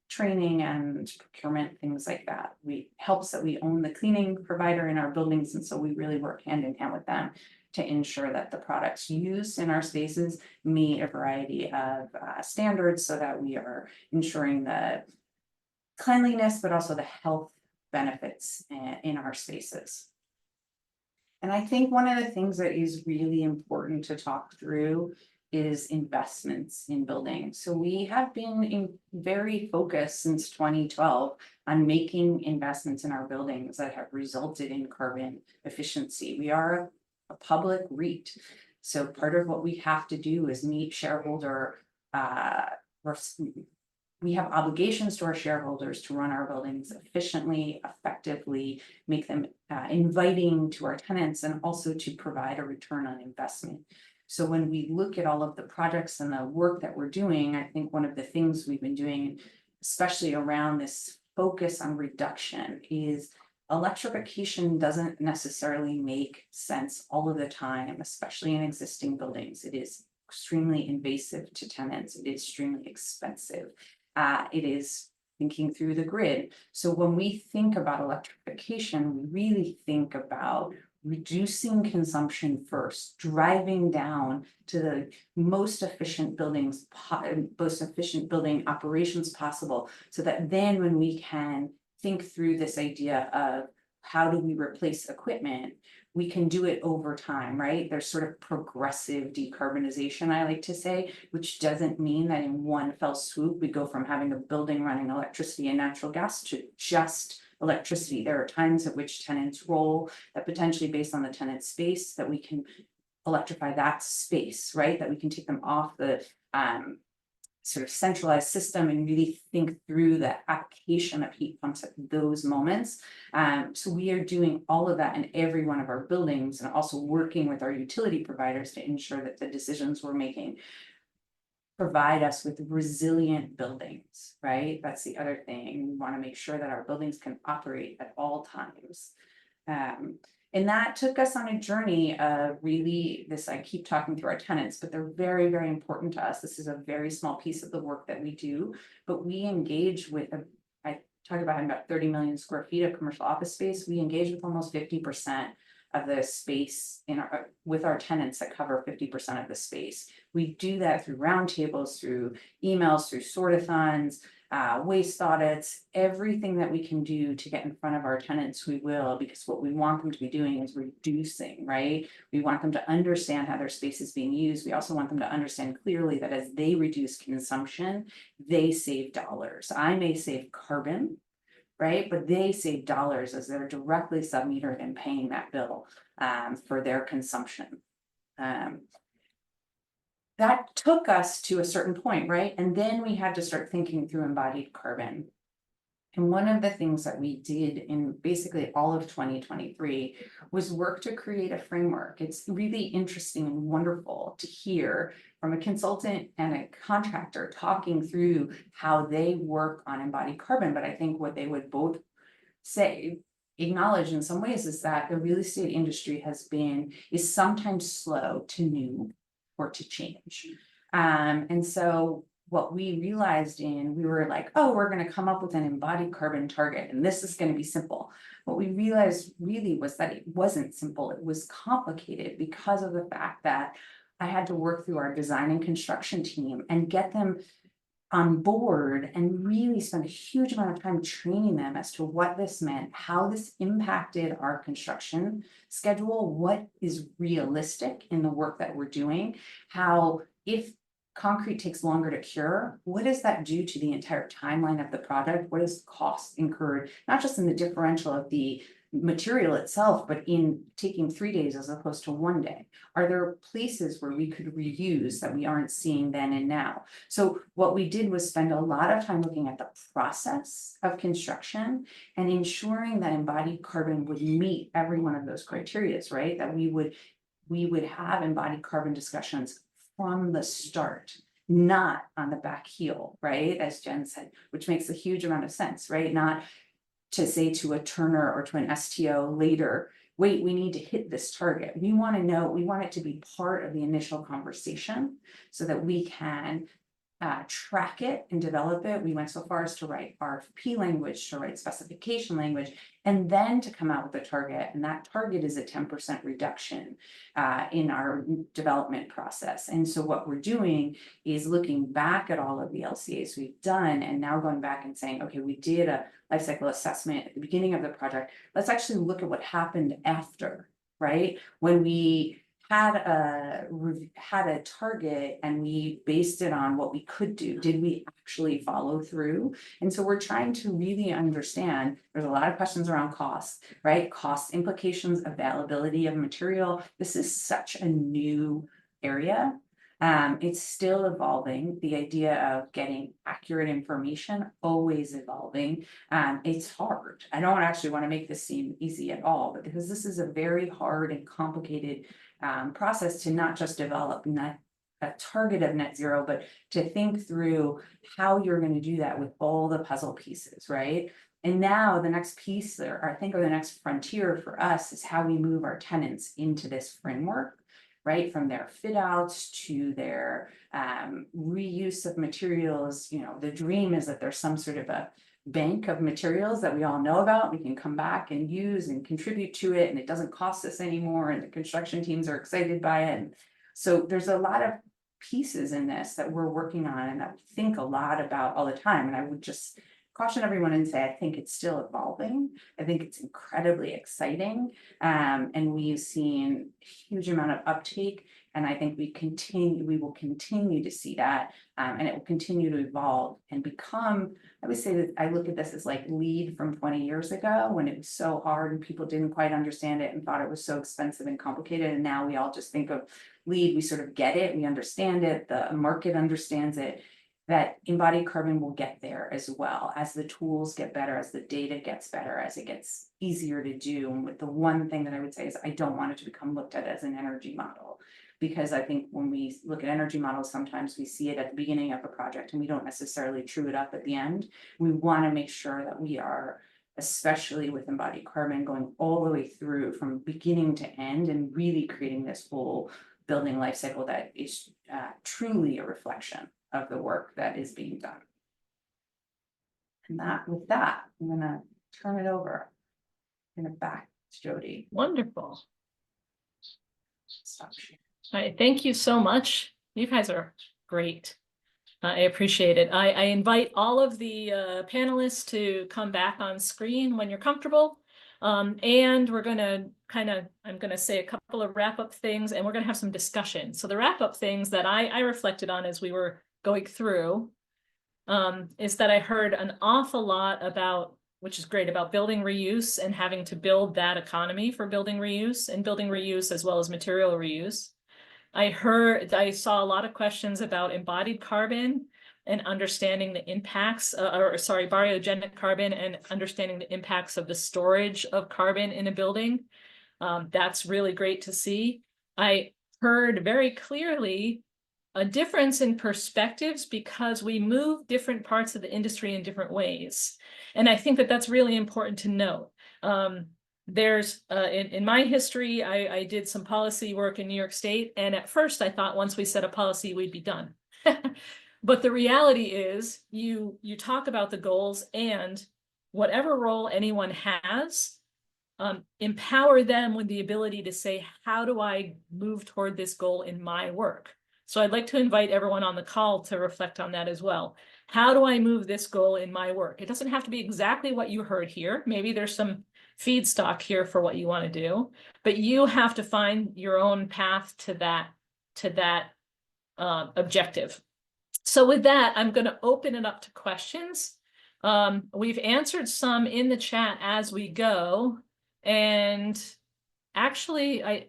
training and procurement, things like that. Helps that we own the cleaning provider in our buildings, and so we really work hand in hand with them to ensure that the products used in our spaces meet a variety of standards so that we are ensuring the cleanliness, but also the health benefits in our spaces. And I think one of the things that is really important to talk through is investments in buildings. So we have been very focused since 2012 on making investments in our buildings that have resulted in carbon efficiency. We are a public REIT. So part of what we have to do is meet shareholder, we have obligations to our shareholders to run our buildings efficiently, effectively, make them inviting to our tenants, and also to provide a return on investment. So when we look at all of the projects and the work that we're doing, I think one of the things we've been doing, especially around this focus on reduction, is electrification doesn't necessarily make sense all of the time, especially in existing buildings. It is extremely invasive to tenants. It is extremely expensive. It is thinking through the grid. So when we think about electrification, we really think about reducing consumption first, driving down to the most efficient building operations possible, so that then when we can think through this idea of how do we replace equipment, we can do it over time, right? There's sort of progressive decarbonization, I like to say, which doesn't mean that in one fell swoop, we go from having a building running electricity and natural gas to just electricity. There are times at which tenants roll that potentially, based on the tenant space, that we can electrify that space, right? That we can take them off the sort of centralized system and really think through the application of heat pumps at those moments. So we are doing all of that in every one of our buildings, and also working with our utility providers to ensure that the decisions we're making provide us with resilient buildings, right? That's the other thing. We want to make sure that our buildings can operate at all times. And that took us on a journey of really this, I keep talking through our tenants, but they're very, very important to us. This is a very small piece of the work that we do, but we engage with, I talk about 30 million square feet of commercial office space. We engage with almost 50% of the space with our tenants that cover 50% of the space. We do that through roundtables, through emails, through sortathons, waste audits, everything that we can do to get in front of our tenants, we will, because what we want them to be doing is reducing, right? We want them to understand how their space is being used. We also want them to understand clearly that as they reduce consumption, they save dollars. I may save carbon, right? But they save dollars as they're directly submetered and paying that bill for their consumption. That took us to a certain point, right? And then we had to start thinking through embodied carbon. And one of the things that we did in basically all of 2023 was work to create a framework. It's really interesting and wonderful to hear from a consultant and a contractor talking through how they work on embodied carbon. But I think what they would both acknowledge in some ways is that the real estate industry is sometimes slow to new or to change. And so what we realized we were like, oh, we're going to come up with an embodied carbon target, and this is going to be simple. what we realized really was that it wasn't simple. It was complicated because of the fact that I had to work through our design and construction team and get them on board and really spend a huge amount of time training them as to what this meant, how this impacted our construction schedule, what is realistic in the work that we're doing, how if concrete takes longer to cure, what does that do to the entire timeline of the project? What is cost incurred, not just in the differential of the material itself, but in taking 3 days as opposed to 1 day? Are there places where we could reuse that we aren't seeing then and now? So what we did was spend a lot of time looking at the process of construction and ensuring that embodied carbon would meet every one of those criteria, right? That we would have embodied carbon discussions from the start, not on the back heel, right? As Jen said, which makes a huge amount of sense, right? Not to say to a Turner or to an STO later, wait, we need to hit this target. We want to know, we want it to be part of the initial conversation so that we can track it and develop it. We went so far as to write RFP language, to write specification language, and then to come out with a target. And that target is a 10% reduction in our development process. And so what we're doing is looking back at all of the LCAs we've done and now going back and saying, okay, we did a life cycle assessment at the beginning of the project. Let's actually look at what happened after, right? When we had a target and we based it on what we could do. Did we actually follow through? And so we're trying to really understand, there's a lot of questions around cost, right? Cost implications, availability of material. This is such a new area. It's still evolving. The idea of getting accurate information, always evolving. It's hard. I don't actually want to make this seem easy at all, but because this is a very hard and complicated process to not just develop a target of net zero, but to think through how you're going to do that with all the puzzle pieces, right? And now the next piece, or I think, or the next frontier for us is how we move our tenants into this framework, right? From their fit outs to their reuse of materials. You know, the dream is that there's some sort of a bank of materials that we all know about, we can come back and use and contribute to it, and it doesn't cost us anymore, and the construction teams are excited by it. And so there's a lot of pieces in this that we're working on and that we think a lot about all the time. And I would just caution everyone and say, I think it's still evolving. I think it's incredibly exciting. And we've seen a huge amount of uptake. And I think we will continue to see that, and it will continue to evolve and become, I would say that I look at this as like LEED from 20 years ago when it was so hard and people didn't quite understand it and thought it was so expensive and complicated. And now we all just think of LEED, we sort of get it, we understand it, the market understands it. That embodied carbon will get there as well as the tools get better, as the data gets better, as it gets easier to do. And with the one thing that I would say is I don't want it to become looked at as an energy model, because I think when we look at energy models, sometimes we see it at the beginning of a project and we don't necessarily true it up at the end. We want to make sure that we are, especially with embodied carbon, going all the way through from beginning to end and really creating this whole building life cycle that is truly a reflection of the work that is being done. And with that, I'm gonna turn it over. I'm gonna back to Jodi. Wonderful. Stop sharing. All right, thank you so much. You guys are great. I appreciate it. I invite all of the panelists to come back on screen when you're comfortable. And we're gonna I'm gonna say a couple of wrap-up things, and we're gonna have some discussion. So the wrap-up things that I reflected on as we were going through is that I heard an awful lot about, which is great, about building reuse and having to build that economy for building reuse, and building reuse as well as material reuse. I saw a lot of questions about embodied carbon and understanding the impacts, baryogenic carbon and understanding the impacts of the storage of carbon in a building. That's really great to see. I heard very clearly a difference in perspectives because we move different parts of the industry in different ways. And I think that that's really important to note. There's in my history, I did some policy work in New York State. And at first I thought once we set a policy, we'd be done. But the reality is you talk about the goals, and whatever role anyone has, empower them with the ability to say, how do I move toward this goal in my work? So I'd like to invite everyone on the call to reflect on that as well. How do I move this goal in my work? It doesn't have to be exactly what you heard here. Maybe there's some feedstock here for what you want to do, but you have to find your own path to that objective. So with that, I'm going to open it up to questions. We've answered some in the chat as we go. And actually, I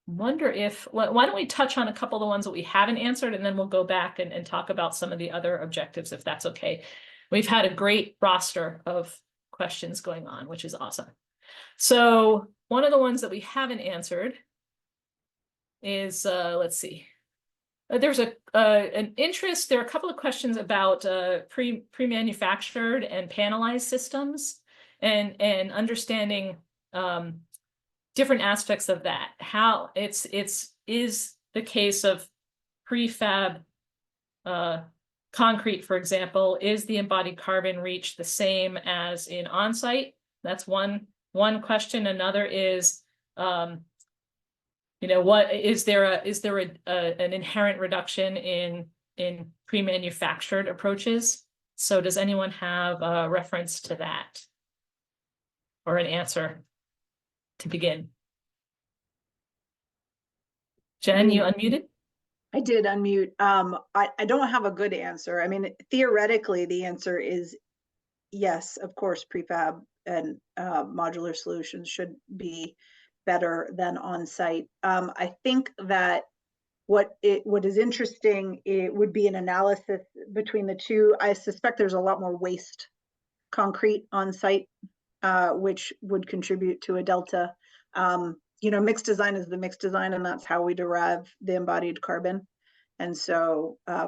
wonder if, why don't we touch on a couple of the ones that we haven't answered, and then we'll go back and talk about some of the other objectives, if that's okay. We've had a great roster of questions going on, which is awesome. So one of the ones that we haven't answered is, let's see. There's an interest, there are a couple of questions about pre-manufactured and panelized systems and understanding different aspects of that. How is the case of prefab concrete, for example, is the embodied carbon reach the same as in on-site? That's one question. Another is, what is there an inherent reduction in pre-manufactured approaches? So does anyone have a reference to that or an answer to begin? Jen, you unmuted? I did unmute. I don't have a good answer. I mean, theoretically, the answer is yes, of course, prefab and modular solutions should be better than on-site. I think that what is interesting, it would be an analysis between the two. I suspect there's a lot more waste concrete on-site, which would contribute to a delta. Mixed design is the mixed design, and that's how we derive the embodied carbon. And so I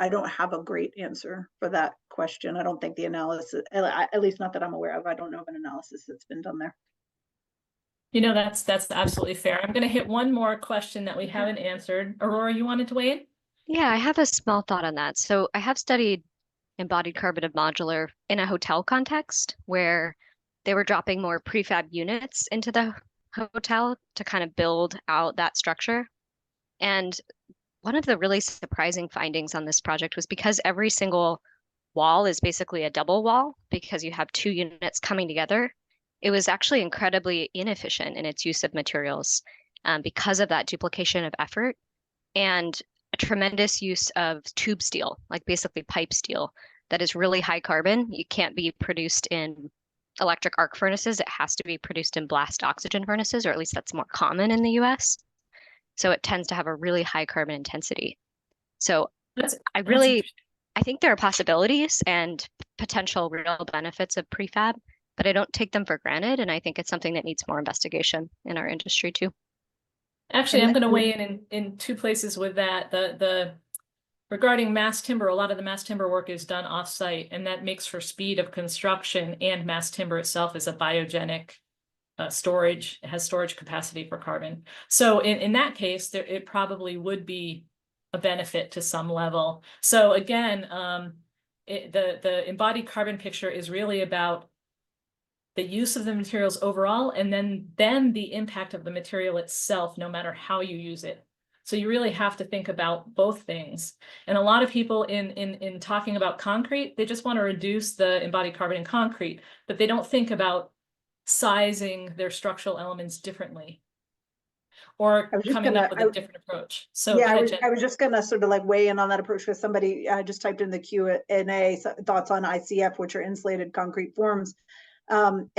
don't have a great answer for that question. I don't think the analysis, at least not that I'm aware of, I don't know of an analysis that's been done there. That's absolutely fair. I'm going to hit one more question that we haven't answered. Aurora, you wanted to weigh in? Yeah, I have a small thought on that. So I have studied embodied carbon of modular in a hotel context where they were dropping more prefab units into the hotel to kind of build out that structure. And one of the really surprising findings on this project was because every single wall is basically a double wall because you have two units coming together, it was actually incredibly inefficient in its use of materials because of that duplication of effort and a tremendous use of tube steel, like basically pipe steel, that is really high carbon. It can't be produced in electric arc furnaces. It has to be produced in blast oxygen furnaces, or at least that's more common in the US. So it tends to have a really high carbon intensity. So I think there are possibilities and potential real benefits of prefab, but I don't take them for granted. And I think it's something that needs more investigation in our industry too. Actually, I'm going to weigh in two places with that. Regarding mass timber, a lot of the mass timber work is done off-site, and that makes for speed of construction, and mass timber itself is a biogenic storage. It has storage capacity for carbon. So in that case, it probably would be a benefit to some level. So again, the embodied carbon picture is really about the use of the materials overall, and then the impact of the material itself, no matter how you use it. So you really have to think about both things. And a lot of people in talking about concrete, they just want to reduce the embodied carbon in concrete, but they don't think about sizing their structural elements differently or coming up with a different approach. So yeah, I was just gonna sort of like weigh in on that approach because somebody just typed in the Q&A thoughts on ICF, which are insulated concrete forms. And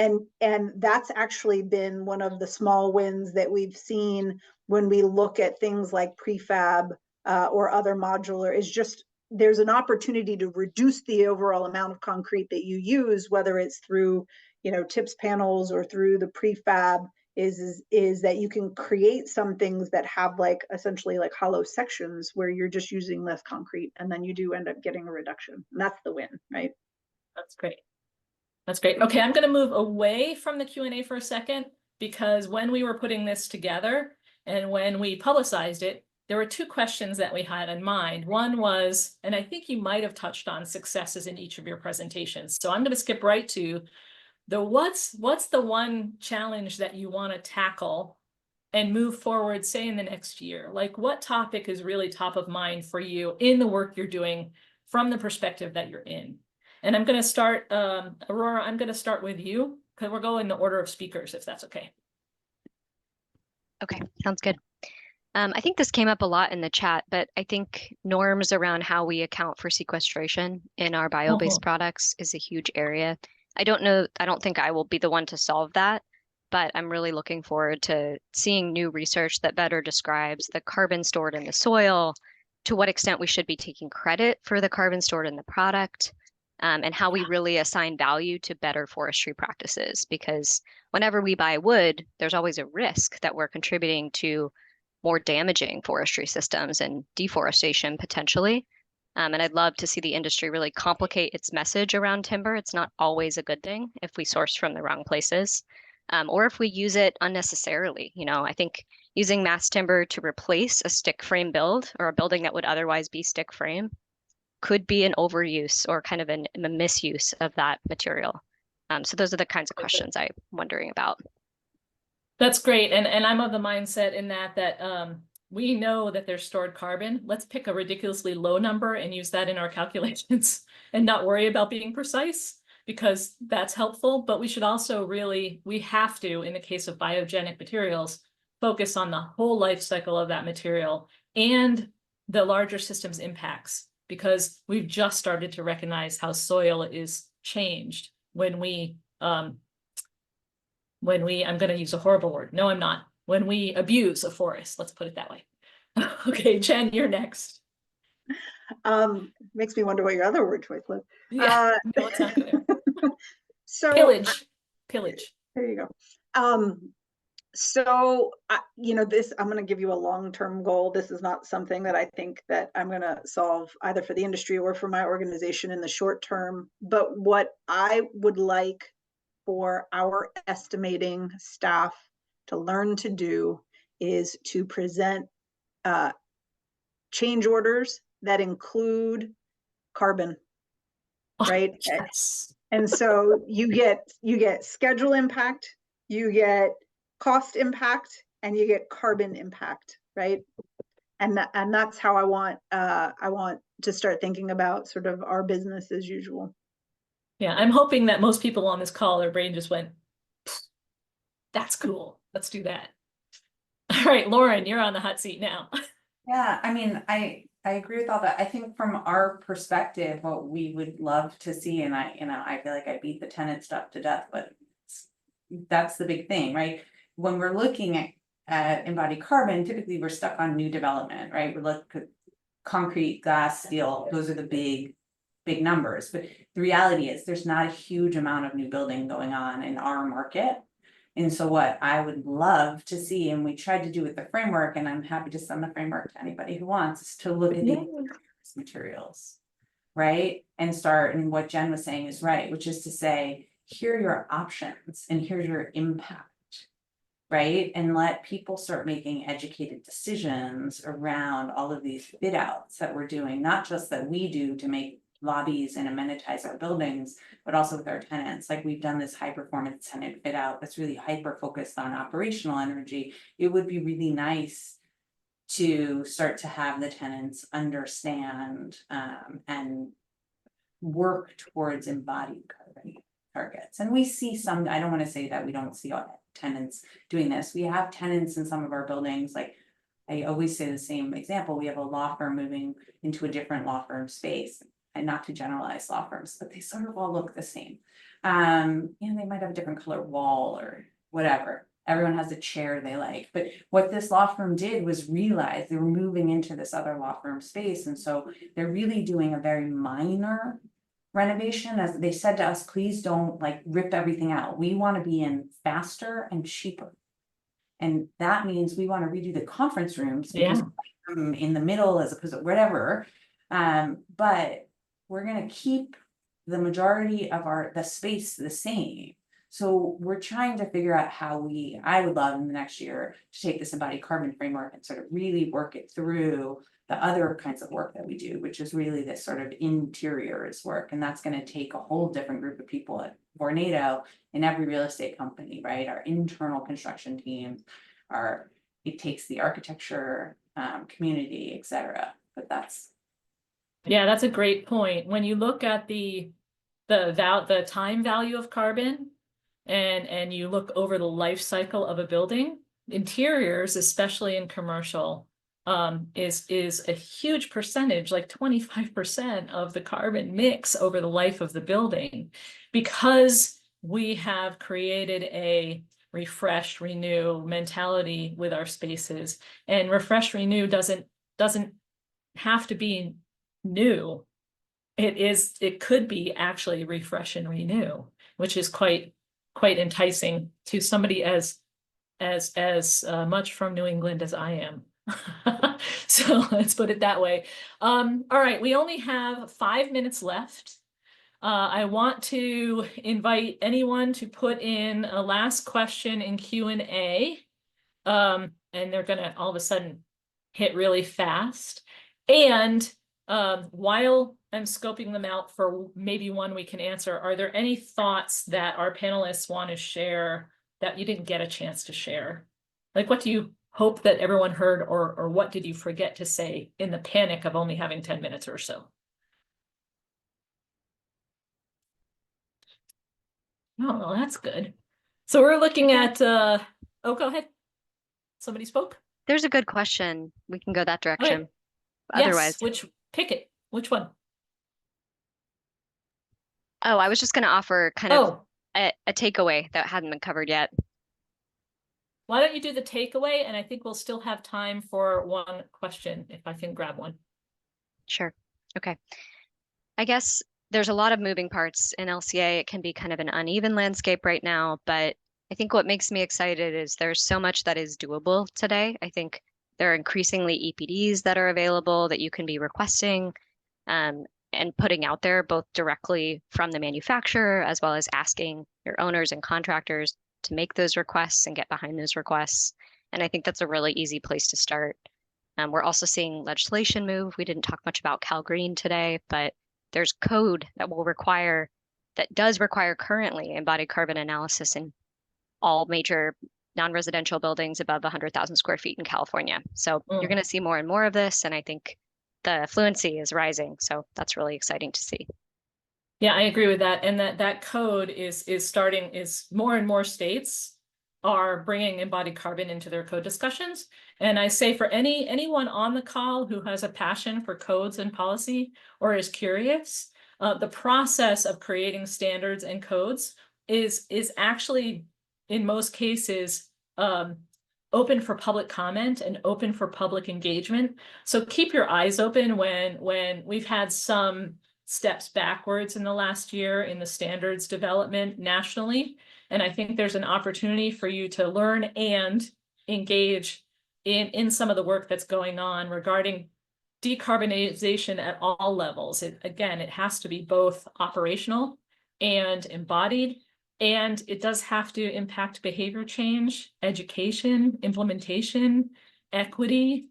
that's actually been one of the small wins that we've seen when we look at things like prefab or other modular, is just there's an opportunity to reduce the overall amount of concrete that you use, whether it's through TIPS panels or through the prefab, is that you can create some things that have like essentially like hollow sections where you're just using less concrete, and then you do end up getting a reduction. And that's the win, right? That's great. That's great. Okay, I'm going to move away from the Q&A for a second, because when we were putting this together and when we publicized it, there were two questions that we had in mind. One was, and I think you might have touched on successes in each of your presentations. So I'm going to skip right to what's the one challenge that you want to tackle and move forward, say in the next year? Like, what topic is really top of mind for you in the work you're doing from the perspective that you're in? And I'm going to start, Aurora, I'm going to start with you because we're going in the order of speakers, if that's okay. Okay, sounds good. I think this came up a lot in the chat, but I think norms around how we account for sequestration in our bio-based products is a huge area. I don't think I will be the one to solve that, but I'm really looking forward to seeing new research that better describes the carbon stored in the soil, to what extent we should be taking credit for the carbon stored in the product, and how we really assign value to better forestry practices. Because whenever we buy wood, there's always a risk that we're contributing to more damaging forestry systems and deforestation potentially. And I'd love to see the industry really complicate its message around timber. It's not always a good thing if we source from the wrong places, or if we use it unnecessarily. I think using mass timber to replace a stick frame build or a building that would otherwise be stick frame could be an overuse or kind of a misuse of that material. So those are the kinds of questions I'm wondering about. That's great. And I'm of the mindset in that we know that there's stored carbon. Let's pick a ridiculously low number and use that in our calculations and not worry about being precise, because that's helpful. But we should also we have to, in the case of biogenic materials, focus on the whole life cycle of that material and the larger systems impacts, because we've just started to recognize how soil is changed when I'm going to use a horrible word. No, I'm not. When we abuse a forest, let's put it that way. Okay, Jen, you're next. Makes me wonder what your other word choice was. Yeah, no, it's not good. So pillage. There you go. So I'm going to give you a long-term goal. This is not something that I think that I'm going to solve either for the industry or for my organization in the short term. But what I would like for our estimating staff to learn to do is to present change orders that include carbon, right? Yes. And so you get schedule impact, you get cost impact, and you get carbon impact, right? And that's how I want to start thinking about sort of our business as usual. Yeah, I'm hoping that most people on this call, their brain just went, that's cool. Let's do that. All right, Lauren, you're on the hot seat now. Yeah, I mean, I agree with all that. I think from our perspective, what we would love to see, and I feel like I beat the tenant stuff to death, but that's the big thing, right? When we're looking at embodied carbon, typically we're stuck on new development, right? We look at concrete, glass, steel, those are the big numbers. But the reality is there's not a huge amount of new building going on in our market. And so what I would love to see, and we tried to do with the framework, and I'm happy to send the framework to anybody who wants, is to look at the materials, right? And start, and what Jen was saying is right, which is to say, here are your options and here's your impact, right? And let people start making educated decisions around all of these fit outs that we're doing, not just that we do to make lobbies and amenitize our buildings, but also with our tenants. Like we've done this high performance tenant fit out that's really hyper focused on operational energy. It would be really nice to start to have the tenants understand and work towards embodied carbon targets. And we see some, I don't want to say that we don't see all tenants doing this. We have tenants in some of our buildings, like I always say the same example. We have a law firm moving into a different law firm space, and not to generalize law firms, but they sort of all look the same. They might have a different color wall or whatever. Everyone has a chair they like, but what this law firm did was realize they were moving into this other law firm space. And so they're really doing a very minor renovation. As they said to us, please don't like rip everything out. We want to be in faster and cheaper. And that means we want to redo the conference rooms because in the middle as opposed to whatever. But we're going to keep the majority of the space the same. So we're trying to figure out how I would love in the next year to take this embodied carbon framework and sort of really work it through the other kinds of work that we do, which is really this sort of interiors work. And that's going to take a whole different group of people at Vornado in every real estate company, right? Our internal construction teams, it takes the architecture community, et cetera. But yeah, that's a great point. When you look at the time value of carbon, and you look over the life cycle of a building, interiors, especially in commercial, is a huge percentage, like 25% of the carbon mix over the life of the building, because we have created a refresh, renew mentality with our spaces. And refresh, renew doesn't have to be new. It could be actually refresh and renew, which is quite enticing to somebody as much from New England as I am. So let's put it that way. All right, we only have 5 minutes left. I want to invite anyone to put in a last question in Q&A. And they're gonna all of a sudden hit really fast. And while I'm scoping them out for maybe one we can answer, are there any thoughts that our panelists want to share that you didn't get a chance to share? Like, what do you hope that everyone heard, or what did you forget to say in the panic of only having 10 minutes or so? Oh, well, that's good. So we're looking at, oh, go ahead. Somebody spoke? There's a good question. We can go that direction. Okay. Otherwise, yes, pick it. Which one? oh, I was just going to offer kind of a takeaway that hadn't been covered yet. Why don't you do the takeaway, and I think we'll still have time for one question if I can grab one. Sure. Okay. I guess there's a lot of moving parts in LCA. It can be kind of an uneven landscape right now, but I think what makes me excited is there's so much that is doable today. I think there are increasingly EPDs that are available that you can be requesting and putting out there, both directly from the manufacturer as well as asking your owners and contractors to make those requests and get behind those requests. And I think that's a really easy place to start. We're also seeing legislation move. We didn't talk much about Cal Green today, but there's code that does require currently embodied carbon analysis in all major non-residential buildings above 100,000 square feet in California. So you're going to see more and more of this. And I think the fluency is rising. So that's really exciting to see. Yeah, I agree with that. And that code is more and more states are bringing embodied carbon into their code discussions. And I say for anyone on the call who has a passion for codes and policy or is curious, the process of creating standards and codes is actually, in most cases, open for public comment and open for public engagement. So keep your eyes open when we've had some steps backwards in the last year in the standards development nationally. And I think there's an opportunity for you to learn and engage in some of the work that's going on regarding decarbonization at all levels. Again, it has to be both operational and embodied, and it does have to impact behavior change, education, implementation, equity,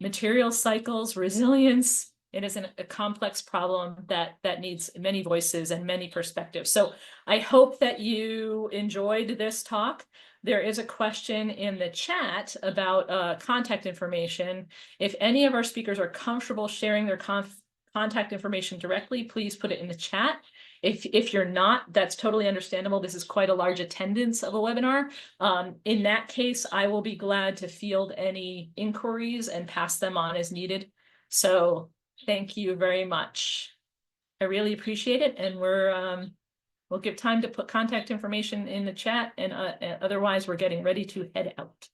material cycles, resilience. It is a complex problem that needs many voices and many perspectives. So I hope that you enjoyed this talk. There is a question in the chat about contact information. If any of our speakers are comfortable sharing their contact information directly, please put it in the chat. If you're not, that's totally understandable. This is quite a large attendance of a webinar. In that case, I will be glad to field any inquiries and pass them on as needed. So thank you very much. I really appreciate it. And we'll give time to put contact information in the chat, and otherwise we're getting ready to head out.